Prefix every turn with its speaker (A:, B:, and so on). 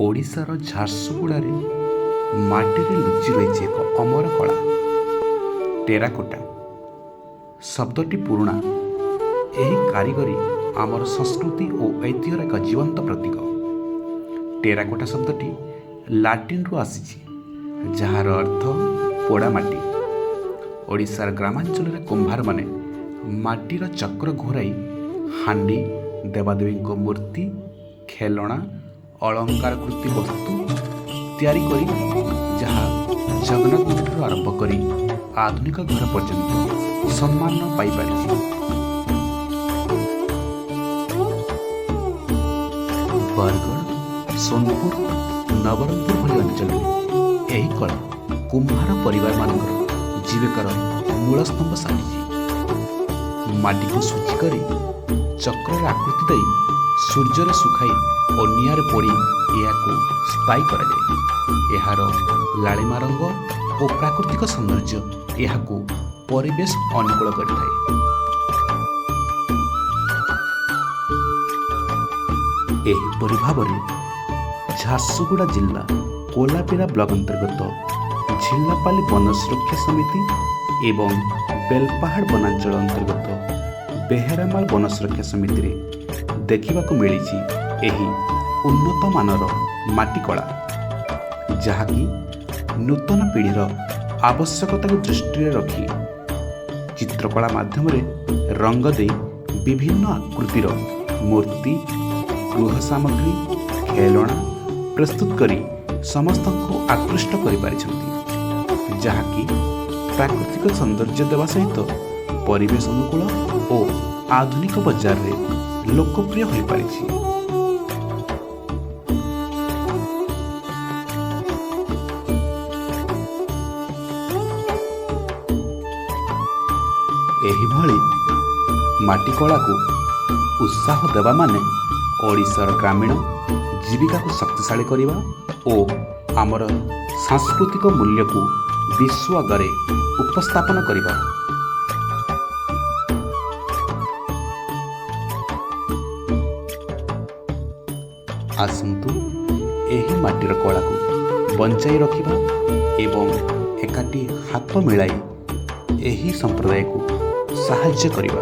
A: ଓଡ଼ିଶାର ଝାରସୁଗୁଡ଼ାରେ ମାଟିରେ ଲୁଚି ରହିଛି ଏକ ଅମର କଳା ଟେରାକୋଟା। ଶବ୍ଦଟି ପୁରୁଣା। ଏହି କାରିଗରୀ ଆମର ସଂସ୍କୃତି ଓ ଐତିହ୍ୟର ଏକ ଜୀବନ୍ତ ପ୍ରତୀକ। ଟେରାକୋଟା ଶବ୍ଦଟି ଲାଟିନ୍ରୁ ଆସିଛି, ଯାହାର ଅର୍ଥ ପୋଡ଼ା ମାଟି। ଓଡ଼ିଶାର ଗ୍ରାମାଞ୍ଚଳରେ କୁମ୍ଭାରମାନେ ମାଟିର ଚକ୍ର ଘୋରାଇ ହାଣ୍ଡି, ଦେବାଦେବୀଙ୍କ ମୂର୍ତ୍ତି, ଖେଳଣା, ଅଳଙ୍କାରକୃତି ବସ୍ତୁ ତିଆରି କରି, ଯାହା ଜଗନ୍ନାଥ ମଠରୁ ଆରମ୍ଭ କରି ଆଧୁନିକ ଘର ପର୍ଯ୍ୟନ୍ତ ସମ୍ମାନ ପାଇପାରିଛି। ବରଗଡ଼, ସୋନପୁର, ନବରଙ୍ଗପୁର ଭଳି ଅଞ୍ଚଳରେ ଏହି କଳା କୁମ୍ଭାର ପରିବାରମାନଙ୍କର ଜୀବିକାର ମୂଳସ୍ତମ୍ଭ ସାଜିଛି। ମାଟିକୁ ଶୁଚି କରି ଚକ୍ରରେ ଆକୃତି ଦେଇ ସୂର୍ଯ୍ୟରେ ଶୁଖାଇ ଓ ନିଆଁରେ ପୋଡ଼ି ଏହାକୁ ସ୍ଥାୟୀ କରାଯାଏ। ଏହାର ଲାଳିମା ରଙ୍ଗ ଓ ପ୍ରାକୃତିକ ସୌନ୍ଦର୍ଯ୍ୟ ଏହାକୁ ପରିବେଶ ଅନୁକୂଳ କରିଥାଏ। ଏହିପରି ଭାବରେ ଝାରସୁଗୁଡ଼ା ଜିଲ୍ଲା କୋଲାପିରା ବ୍ଲକ ଅନ୍ତର୍ଗତ ଝିଲାପାଲି ବନ ସୁରକ୍ଷା ସମିତି ଏବଂ ବେଲପାହାଡ଼ ବନାଞ୍ଚଳ ଅନ୍ତର୍ଗତ ବେହେରାମାଳ ବନ ସୁରକ୍ଷା ସମିତିରେ ଦେଖିବାକୁ ମିଳିଛି ଏହି ଉନ୍ନତମାନର ମାଟି କଳା, ଯାହାକି ନୂତନ ପିଢ଼ିର ଆବଶ୍ୟକତାକୁ ଦୃଷ୍ଟିରେ ରଖି ଚିତ୍ରକଳା ମାଧ୍ୟମରେ ରଙ୍ଗ ଦେଇ ବିଭିନ୍ନ ଆକୃତିର ମୂର୍ତ୍ତି, ଗୃହ ସାମଗ୍ରୀ, ଖେଳଣା ପ୍ରସ୍ତୁତ କରି ସମସ୍ତଙ୍କୁ ଆକୃଷ୍ଟ କରିପାରିଛନ୍ତି, ଯାହାକି ପ୍ରାକୃତିକ ସୌନ୍ଦର୍ଯ୍ୟ ଦେବା ସହିତ ପରିବେଶ ଅନୁକୂଳ ଓ ଆଧୁନିକ ବଜାରରେ ଲୋକପ୍ରିୟ ହୋଇପାରିଛି। ଏହିଭଳି ମାଟି କଳାକୁ ଉତ୍ସାହ ଦେବା ମାନେ ଓଡ଼ିଶାର ଗ୍ରାମୀଣ ଜୀବିକାକୁ ଶକ୍ତିଶାଳୀ କରିବା ଓ ଆମର ସାଂସ୍କୃତିକ ମୂଲ୍ୟକୁ ବିଶ୍ୱ ଆଗରେ ଉପସ୍ଥାପନ କରିବା। ଆସନ୍ତୁ ଏହି ମାଟିର କଳାକୁ ବଞ୍ଚାଇ ରଖିବା ଏବଂ ଏକାଠି ହାତ ମିଳାଇ ଏହି ସମ୍ପ୍ରଦାୟକୁ ସାହାଯ୍ୟ କରିବା।